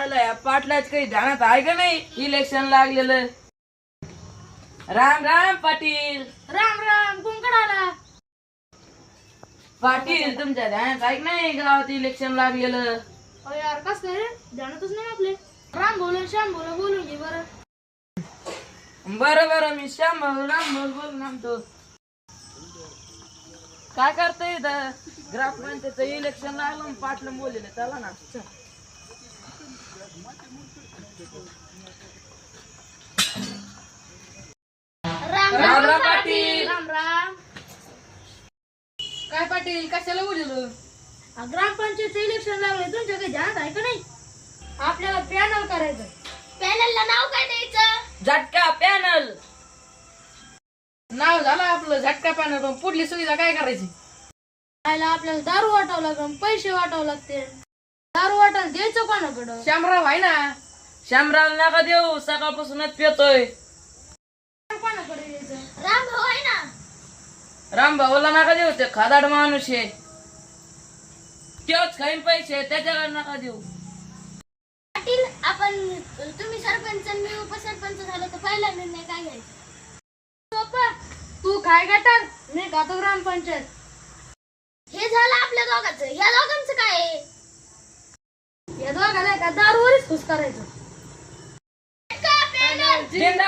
आयला या पाटलाच काही ध्यानात आहे का नाही? इलेक्शन लागलेलं. राम राम पाटील. राम राम. कोण कडाला? पाटील तुमच्या ध्यानात आहे का नाही? गावात इलेक्शन लागलेलं. अहो यार कस काय रे? ध्यानातच नाही आपले. राम बोलून श्याम बोलून घे बरं. बरं बरं मी श्याम भाऊ राम भाऊ बोलून आणतो. काय करता इथं? ग्रामपंचायतचं इलेक्शन लागलं पाटलं बोललेलं. चला ना. राम राम राम पाटील. राम राम. काय पाटील कशाला बोललो? ग्रामपंचायतचं इलेक्शन लागले तुमच्या काही ध्यानात आहे का नाही? आपल्याला पॅनल करायचं. पॅनलला नाव काय द्यायचं? झटका पॅनल. नाव झालं आपलं झटका पॅनल, पण पुढली सुविधा काय करायची? खायला आपल्याला दारू वाटावं लागेल, पैसे वाटावं लागते. दारू वाटायला द्यायचं कोणाकडं? श्यामराव आहे ना. श्यामराव नका देऊ, सकाळपासूनच पितोय. कोणाकडे द्यायचं? राम भाऊ आहे ना. राम भाऊला नका देऊ, ते खादाड माणूस आहे. तेच खाईन पैसे, त्याच्याकडे नका देऊ. पाटील आपण तुम्ही सरपंच आणि मी उपसरपंच झालो तर पहिला निर्णय काय घ्यायचा? पप्पा तू काय गटार मी गातो ग्रामपंचायत. हे झालं आपल्या दोघांचं. या दोघांचं काय आहे? या दोघांना का दारूवरच खुश करायचं. जिंदाबाद